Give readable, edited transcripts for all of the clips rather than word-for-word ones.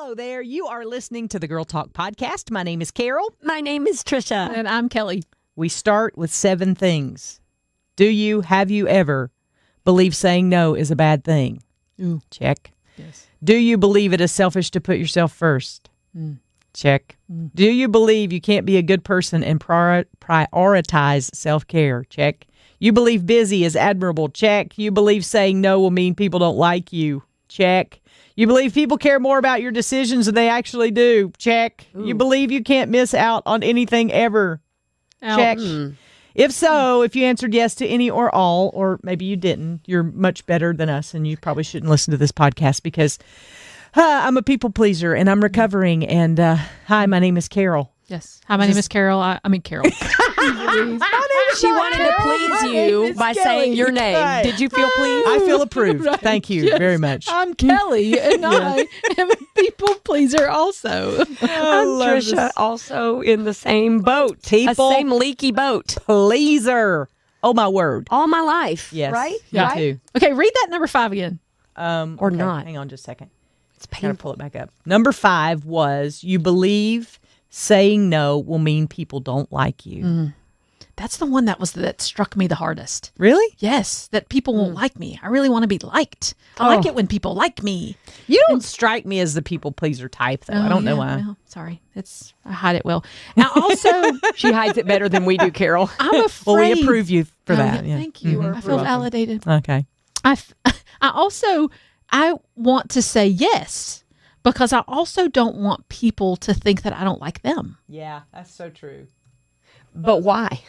Hello there. You are listening to the Girl Talk Podcast. My name is Carol. My name is Trisha. And I'm Kelly. We start with 7 things. Have you ever believe saying no is a bad thing? Ooh. Check. Yes. Do you believe it is selfish to put yourself first? Check. Do you believe you can't be a good person and prioritize self-care? Check. You believe busy is admirable? Check. You believe saying no will mean people don't like you? Check. You believe people care more about your decisions than they actually do? Check. Ooh. You believe you can't miss out on anything ever? Ouch. Check. If so, if you answered yes to any or all, or maybe you didn't, you're much better than us, and you probably shouldn't listen to this podcast because I'm a people pleaser, and I'm recovering. And hi, my name is Carol. Yes. Hi, my name is Carol. Carol. She wanted to please you by saying your name. Right. Did you feel pleased? I feel approved. Right. Thank you Yes. very much. I'm Kelly, and I am a people pleaser also. I'm Trisha, also in the same boat. People same leaky boat. Pleaser. Oh, my word. All my life. Yes. Right? Me Yeah. too. Okay, read that number 5 again. Or not. Hang on just a second. It's Gotta painful. pull it back up. Number 5 was you believe saying no will mean people don't like you. That's the one that struck me the hardest. Really? Yes, that people won't like me. I really want to be liked. I like it when people like me. You don't strike me as the people pleaser type, though. I don't know why. Well, sorry. I hide it well. Now, also, She hides it better than we do, Carol. I'm afraid. Well, we approve you for Oh, that. yeah, Yeah. Thank you. I feel validated. Okay. I want to say yes because I also don't want people to think that I don't like them. Yeah, that's so true. But why?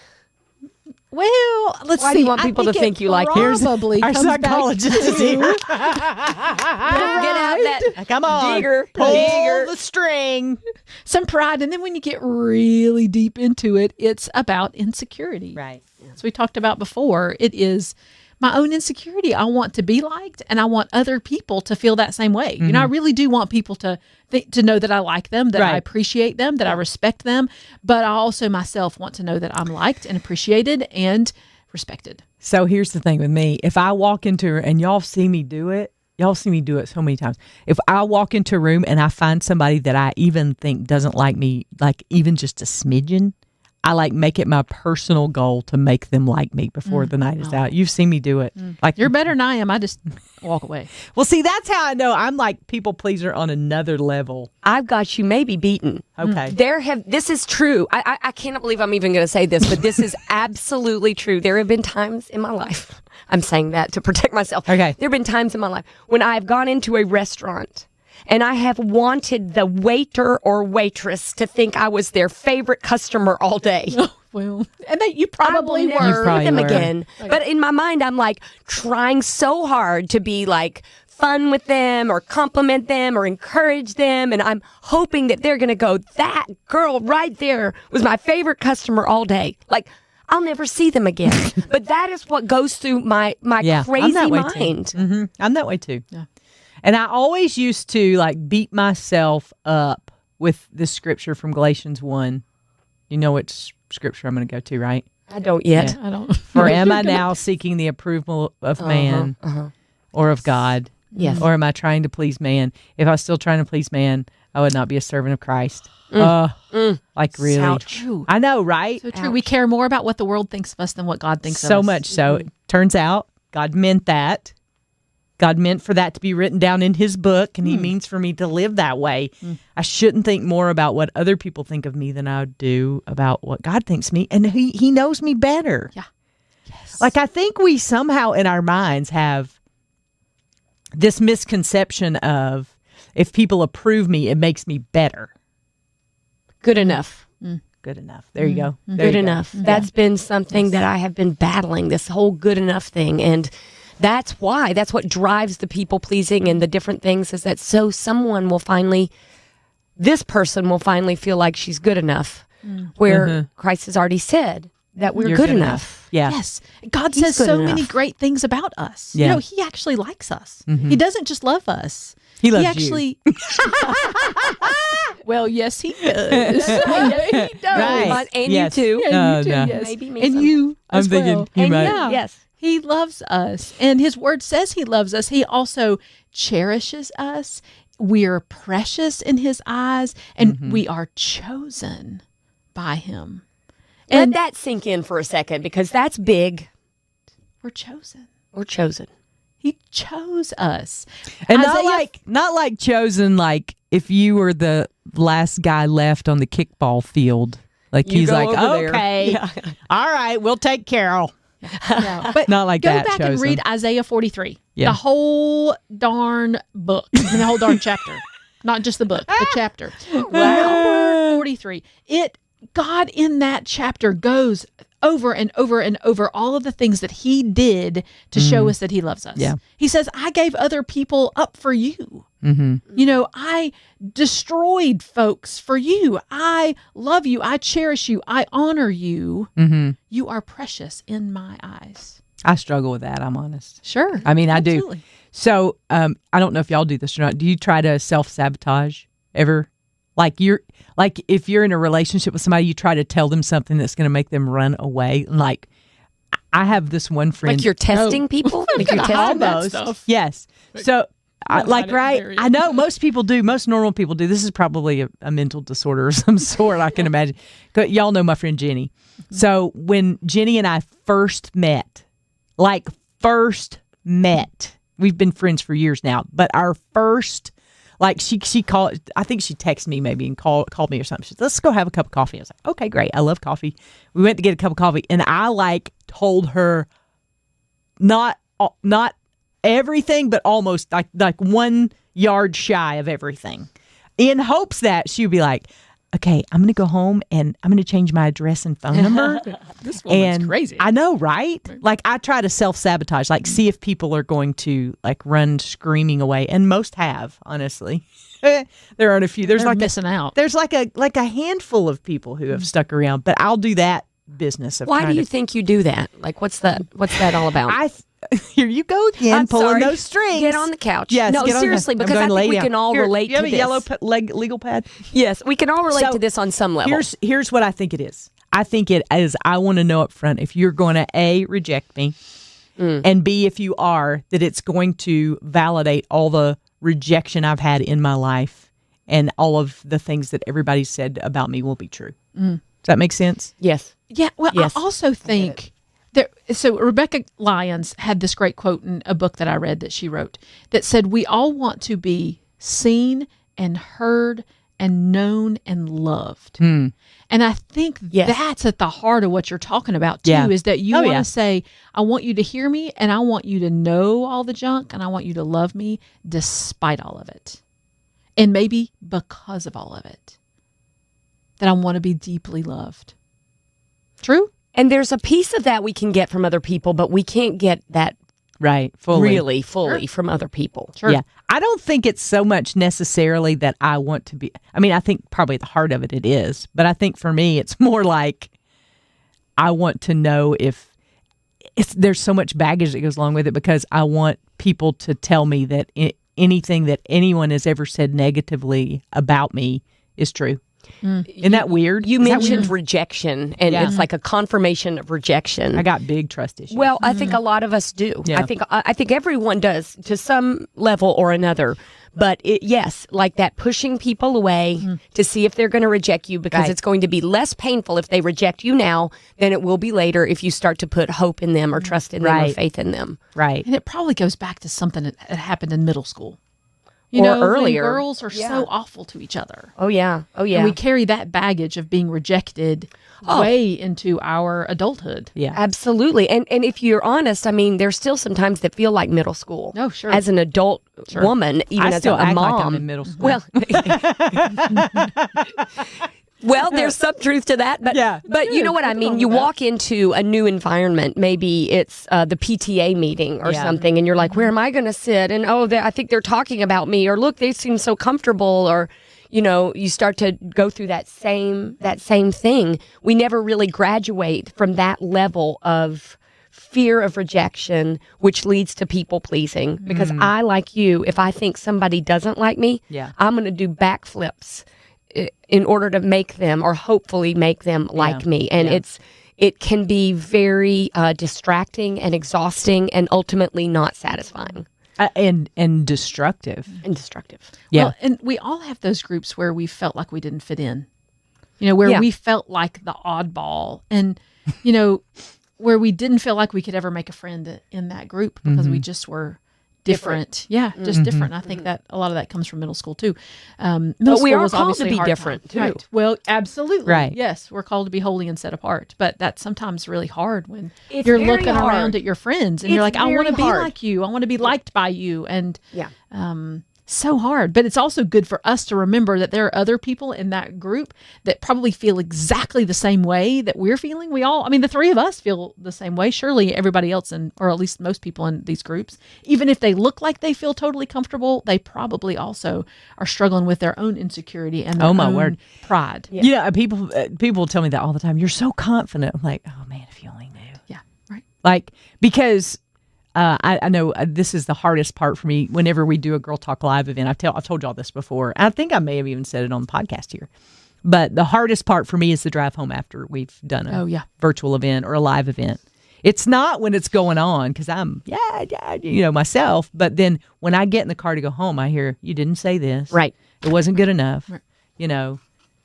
Well, let's Why see. do you want people to think you like them? Probably Our comes back psychologist is to- here. Get out that Come on. digger. Pull Digger. the string. some pride, and then when you get really deep into it, it's about insecurity. Right. As we talked about before, it is my own insecurity. I want to be liked, and I want other people to feel that same way. You know, I really do want people to know that I like them, that I Right. appreciate them, that I respect them. But I also myself want to know that I'm liked and appreciated and respected. So here's the thing with me. If I walk into, and y'all see me do it so many times. If I walk into a room and I find somebody that I even think doesn't like me, like even just a smidgen, I make it my personal goal to make them like me before the night is out. You've seen me do it. Like You're better than I am. I just walk away. Well, see, that's how I know I'm like people pleaser on another level. I've got you maybe beaten. Okay. This is true. I cannot believe I'm even going to say this, but this is absolutely true. There have been times in my life, I'm saying that to protect myself. Okay. There have been times in my life when I've gone into a restaurant and I have wanted the waiter or waitress to think I was their favorite customer all day. Well, and that you probably I will never were. see probably them were. again. But in my mind, I'm like trying so hard to be like fun with them or compliment them or encourage them. And I'm hoping that they're going to go, that girl right there was my favorite customer all day. Like, I'll never see them again. But that is what goes through my I'm crazy that way mind. Too. I'm that way too. Yeah. And I always used to beat myself up with this scripture from Galatians 1. You know which scripture I'm going to go to, right? I don't yet. I don't. For am I now seeking the approval of man or of God? Yes. Or am I trying to please man? If I was still trying to please man, I would not be a servant of Christ. Like really. So True. I know, right? So true. We care more about what the world thinks of us than what God thinks of us. So much so. It turns out God meant that. God meant for that to be written down in his book, and he means for me to live that way. I shouldn't think more about what other people think of me than I do about what God thinks of me, and he knows me better. Yeah. Yes. Like, I think we somehow in our minds have this misconception of if people approve me, it makes me better. Good enough. Good enough. There you go. There Good you go. enough. That's been something that I have been battling, this whole good enough thing. And that's what drives the people pleasing and the different things, is that so this person will finally feel like she's good enough, where Christ has already said that we're You're good enough. Yeah. Yes. God He's says good so enough. many great things about us. Yeah. You know, he actually likes us. He doesn't just love us. He loves actually Well, yes, he does. Yes, he does. Right. And Yes. you too. Yeah, you too, No. yes. Maybe me and some. you I'm as thinking well. he And might. yeah, Yes. he loves us, and his word says he loves us. He also cherishes us, we're precious in his eyes, and we are chosen by him. Let that sink in for a second, because that's big. We're chosen. We're chosen. He chose us. And Isaiah- not like chosen, like if you were the last guy left on the kickball field. Like You he's go like, over there. okay, Yeah. all right, we'll take Carol. No, but Not like go that, back and chosen. read Isaiah 43. Yeah. The whole darn book. And the whole darn chapter. Not just the book, the chapter. Wow. 43. God in that chapter goes over and over and over all of the things that he did to show us that he loves us. Yeah. He says, I gave other people up for you. Mm-hmm. You know, I destroyed folks for you. I love you. I cherish you. I honor you. Mm-hmm. You are precious in my eyes. I struggle with that. I'm honest. Sure. I mean, I do. Absolutely. So I don't know if y'all do this or not. Do you try to self-sabotage ever? Like if you're in a relationship with somebody, you try to tell them something that's going to make them run away. Like I have this one friend. Like you're testing people? Like you're testing that stuff. Yes. So I'll hide it and bury it. I know most people do. Most normal people do. This is probably a mental disorder of some sort, I can imagine. 'Cause y'all know my friend Jenny. So when Jenny and I first met, we've been friends for years now, but our first, like she called, I think she texted me maybe and called me or something. She said, let's go have a cup of coffee. I was like, okay, great. I love coffee. We went to get a cup of coffee and I told her not everything, but almost like 1 yard shy of everything, in hopes that she would be like, okay, I'm going to go home and I'm going to change my address and phone number. This woman's crazy. I know, right? Like I try to self-sabotage, like see if people are going to like run screaming away, and most have, honestly. There aren't a few. There's They're like missing out. There's like a handful of people who have stuck around, but I'll do that business of Why do trying you to, think you do that? Like, what's that all about? here you go again, I'm pulling sorry. those strings. Get on the couch. Yes, no, get on the- seriously, I'm because going I to lay think we down. can all Here, relate you have to a this. yellow legal pad? Yes, we can all relate So, to this on some level. Here's what I think it is. I think it is, I want to know up front if you're going to A, reject me, and B, if you are, that it's going to validate all the rejection I've had in my life and all of the things that everybody said about me will be true. Does that make sense? Yes. Yeah, well, Yes. I also think so Rebecca Lyons had this great quote in a book that I read that she wrote that said, we all want to be seen and heard and known and loved. And I think Yes. that's at the heart of what you're talking about too, Yeah. is that you Oh, want yeah. to say, I want you to hear me and I want you to know all the junk and I want you to love me despite all of it. And maybe because of all of it. That I want to be deeply loved. True? And there's a piece of that we can get from other people, but we can't get that Right. Fully. really fully from other people. Sure. Yeah. I don't think it's so much necessarily that I want to be, I mean, I think probably at the heart of it is, but I think for me, it's more like I want to know if there's so much baggage that goes along with it, because I want people to tell me that anything that anyone has ever said negatively about me is true. Isn't that weird? You Is that mentioned weird? rejection, and Yeah. it's like a confirmation of rejection. I got big trust issues. Well, I think a lot of us do. Yeah. I think everyone does to some level or another. But yes, like that pushing people away to see if they're going to reject you, because Right. it's going to be less painful if they reject you now than it will be later if you start to put hope in them or trust in them or Right. faith in them. right. And it probably goes back to something that happened in middle school. Or when earlier. girls are Yeah. so awful to each other. Oh yeah. Oh yeah. And we carry that baggage of being rejected way into our adulthood. Yeah. Absolutely. And if you're honest, I mean, there's still some times that feel like middle school. Oh, sure. As an adult woman, even I as still a act mom. like I'm in middle school. Well, well, there's some truth to that, but Yeah. but you know what I mean. You walk into a new environment. Maybe it's the PTA meeting or Yeah. something, and you're like, "Where am I going to sit?" And I think they're talking about me, or look, they seem so comfortable, or you know, you start to go through that same thing. We never really graduate from that level of fear of rejection, which leads to people pleasing. Because I, like you, if I think somebody doesn't like me, Yeah. I'm going to do backflips in order to make them, or hopefully make them like me. And it can be very distracting and exhausting and ultimately not satisfying. And destructive. and destructive. Yeah. Well, and we all have those groups where we felt like we didn't fit in. Where Yeah. we felt like the oddball, and where we didn't feel like we could ever make a friend in that group because we just were different. Yeah, just different. I think that a lot of that comes from middle school too. Middle But we school are was called to obviously a be hard different, time. too. Right. Well, absolutely. Right. Yes, we're called to be holy and set apart. But that's sometimes really hard when It's you're very looking hard. around at your friends and you're It's like, I want to very be hard. like you. I want to be liked by you. And Yeah. so hard. But it's also good for us to remember that there are other people in that group that probably feel exactly the same way that we're feeling. The three of us feel the same way. Surely everybody else, or at least most people in these groups, even if they look like they feel totally comfortable, they probably also are struggling with their own insecurity and their Oh, my own word. pride. People tell me that all the time. You're so confident. I'm like, oh man, if you only knew. Yeah. Right. Like, because I know this is the hardest part for me whenever we do a Girl Talk Live event. I've told y'all this before. I think I may have even said it on the podcast here. But the hardest part for me is the drive home after we've done a virtual event or a live event. It's not when it's going on because I'm, myself. But then when I get in the car to go home, I hear, you didn't say this. Right. It wasn't good enough. Right.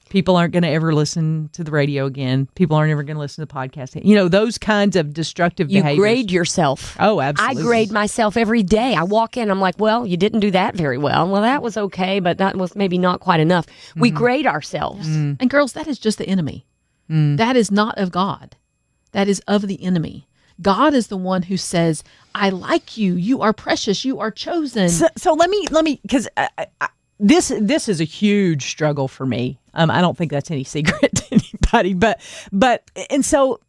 People aren't going to ever listen to the radio again. People aren't ever going to listen to the podcast. Those kinds of destructive You behaviors. grade yourself. Oh, absolutely. I grade myself every day. I walk in, I'm like, well, you didn't do that very well. Well, that was okay, but that was maybe not quite enough. We grade ourselves. And girls, that is just the enemy. That is not of God. That is of the enemy. God is the one who says, I like you. You are precious. You are chosen. So let me, because this is a huge struggle for me. I don't think that's any secret to anybody, but so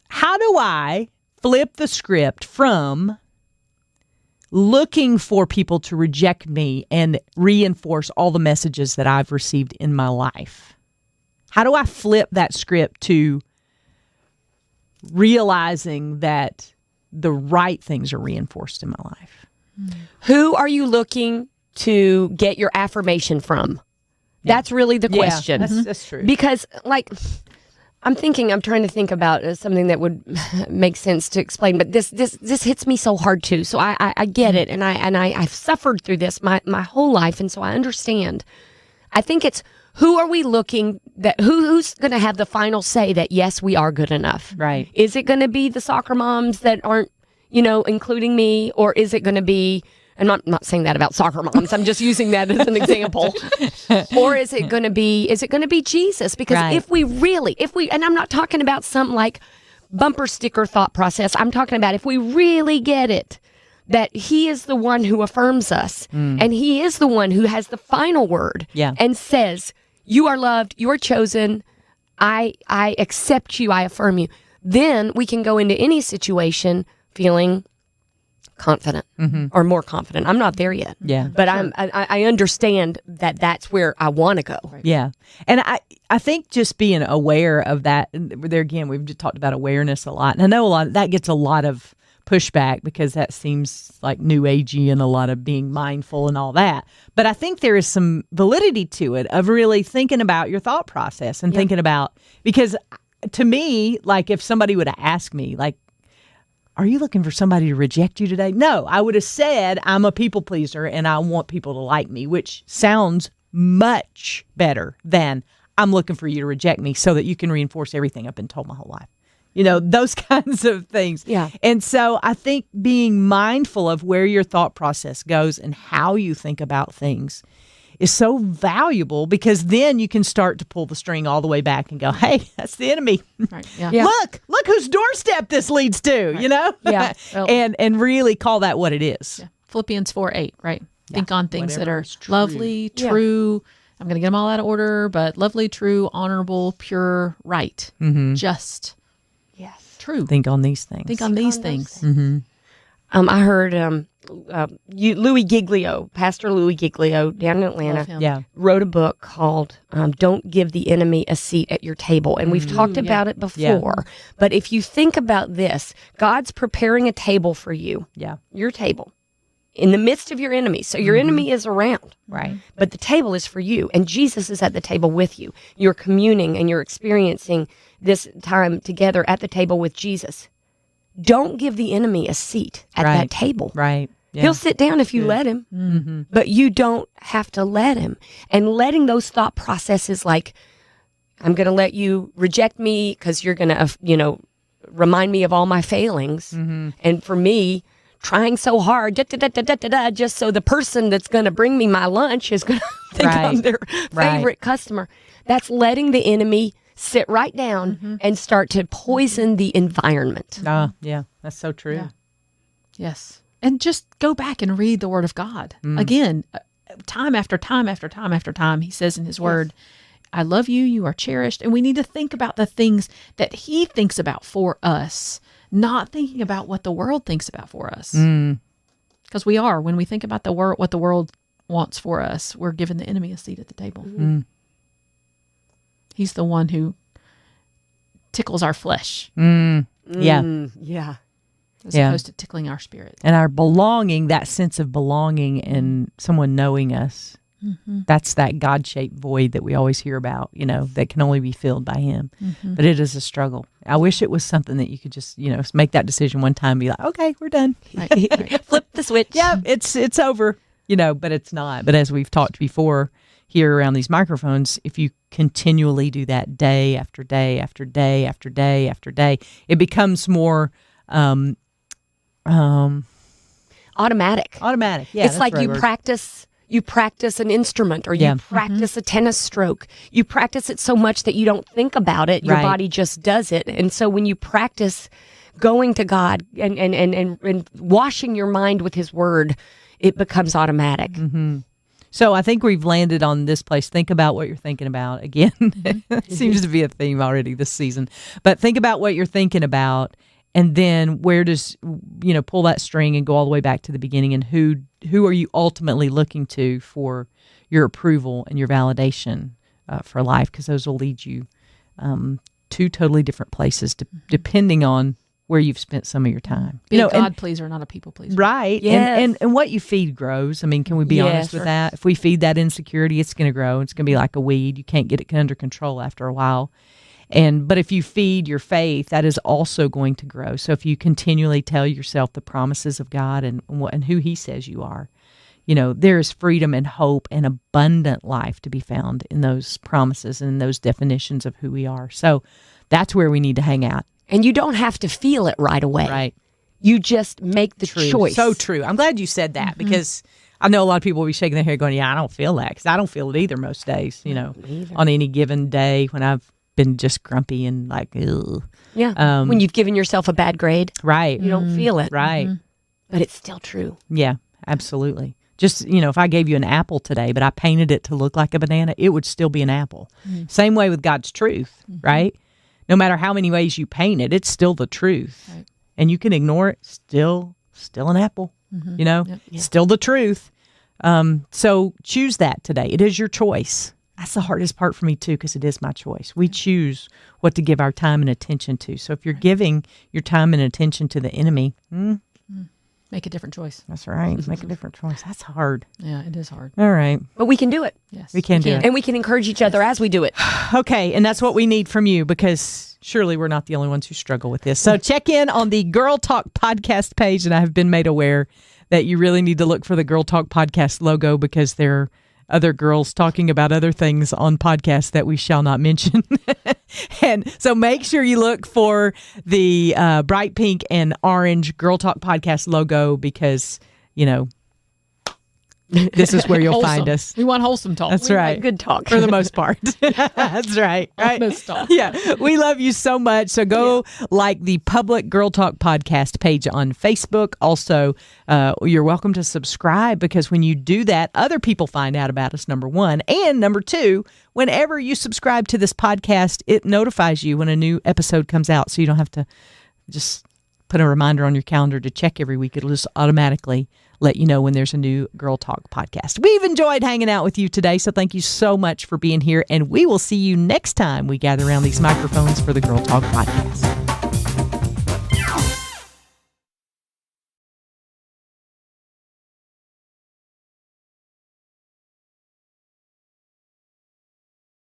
how do I flip the script from looking for people to reject me and reinforce all the messages that I've received in my life? How do I flip that script to realizing that the right things are reinforced in my life? Who are you looking to get your affirmation from? That's really the question. That's true. Because, I'm trying to think about something that would make sense to explain, but this hits me so hard too. So I get it, and I've suffered through this my whole life, and so I understand. I think it's who are we looking who's going to have the final say that yes, we are good enough. Right. Is it going to be the soccer moms that aren't, including me, or is it going to be? And I'm not saying that about soccer moms. I'm just using that as an example. Or is it going to be Jesus? Because Right. if we, and I'm not talking about some bumper sticker thought process. I'm talking about if we really get it, that he is the one who affirms us and he is the one who has the final word and says, you are loved, you are chosen, I accept you, I affirm you. Then we can go into any situation feeling confident or more confident. I'm not there yet. Yeah. But I understand that that's where I want to go. Yeah. And I think just being aware of that, and there again, we've just talked about awareness a lot. And I know that gets a lot of pushback because that seems like new agey and a lot of being mindful and all that. But I think there is some validity to it of really thinking about your thought process and thinking about, because to me, if somebody would have asked me, are you looking for somebody to reject you today? No, I would have said I'm a people pleaser and I want people to like me, which sounds much better than I'm looking for you to reject me so that you can reinforce everything I've been told my whole life. Those kinds of things. Yeah. And so I think being mindful of where your thought process goes and how you think about things is so valuable, because then you can start to pull the string all the way back and go, hey, that's the enemy. Right. Yeah. Yeah. Look whose doorstep this leads to, Yeah. Well- and really call that what it is. Yeah. Philippians 4:8, right? Think on things that Whatever are is true. lovely, Yeah. true. I'm going to get them all out of order, but lovely, true, honorable, pure, right, just, Yes. true. Think on these things. Think on these things. I heard Louis Giglio, Pastor Louis Giglio down in Atlanta, Love him. Yeah. wrote a book called Don't Give the Enemy a Seat at Your Table. And we've talked about it before. But if you think about this, God's preparing a table for you, Yeah. your table, in the midst of your enemy. So your enemy is around. Right. But the table is for you, and Jesus is at the table with you. You're communing and you're experiencing this time together at the table with Jesus. Don't give the enemy a seat at Right. that table. Right. Yeah. He'll sit down if you let him, but you don't have to let him. And letting those thought processes, like, I'm going to let you reject me because you're going to, remind me of all my failings. And for me, trying so hard, just so the person that's going to bring me my lunch is going to think I'm their favorite customer. That's letting the enemy sit right down and start to poison the environment. Yeah, that's so true. Yeah. Yes. And just go back and read the Word of God. Again, time after time after time after time, he says in his Word, I love you, you are cherished. And we need to think about the things that he thinks about for us, not thinking about what the world thinks about for us. Because we are. When we think about what the world wants for us, we're giving the enemy a seat at the table. He's the one who tickles our flesh. Yeah. Yeah. As opposed to tickling our spirit. And our belonging, that sense of belonging and someone knowing us, that's that God-shaped void that we always hear about, that can only be filled by him. But it is a struggle. I wish it was something that you could just, make that decision one time and be like, okay, we're done. Right. Flip the switch. Yeah, it's over, but it's not. But as we've talked before here around these microphones, if you continually do that day after day after day after day after day, it becomes more Automatic. Yeah, It's like you practice an instrument, or you practice a tennis stroke. You practice it so much that you don't think about it. Your body just does it. And so when you practice going to God and washing your mind with his word, it becomes automatic. So I think we've landed on this place. Think about what you're thinking about. Again, it seems to be a theme already this season. But think about what you're thinking about, and then where does, pull that string and go all the way back to the beginning, and who are you ultimately looking to for your approval and your validation for life? Because those will lead you two totally different places depending on where you've spent some of your time. Be a God pleaser, not a people pleaser. Right. Yes. And what you feed grows. I mean, can we be honest with that? If we feed that insecurity, it's going to grow. It's going to be like a weed. You can't get it under control after a while. But if you feed your faith, that is also going to grow. So if you continually tell yourself the promises of God and who he says you are, there is freedom and hope and abundant life to be found in those promises and those definitions of who we are. So that's where we need to hang out. And you don't have to feel it right away. Right. You just make the choice. So true. I'm glad you said that because I know a lot of people will be shaking their head going, yeah, I don't feel that, because I don't feel it either most days, on any given day when I've been just grumpy and like, ugh. Yeah. When you've given yourself a bad grade. Right. You don't feel it. Right. But it's still true. Yeah, absolutely. Just, if I gave you an apple today, but I painted it to look like a banana, it would still be an apple. Same way with God's truth, right? No matter how many ways you paint it, it's still the truth. Right. And you can ignore it, still an apple, still the truth. So choose that today. It is your choice. That's the hardest part for me too, because it is my choice. We choose what to give our time and attention to. So if you're giving your time and attention to the enemy, Make a different choice. That's right. Make a different choice. That's hard. Yeah, it is hard. All right. But we can do it. Yes. We can do it. And we can encourage each other as we do it. Okay, and that's what we need from you, because surely we're not the only ones who struggle with this. So check in on the Girl Talk podcast page, and I have been made aware that you really need to look for the Girl Talk podcast logo, because there are other girls talking about other things on podcasts that we shall not mention. And so make sure you look for the bright pink and orange Girl Talk podcast logo, because, this is where you'll find us. We want wholesome talk. That's We right. like good talk. For the most part. That's right. Honest talk. Yeah. We love you so much. So go like the public Girl Talk podcast page on Facebook. Also, you're welcome to subscribe, because when you do that, other people find out about us, number one. And number two, whenever you subscribe to this podcast, it notifies you when a new episode comes out. So you don't have to just put a reminder on your calendar to check every week. It'll just automatically let you know when there's a new Girl Talk podcast. We've enjoyed hanging out with you today, so thank you so much for being here, and we will see you next time we gather around these microphones for the Girl Talk podcast.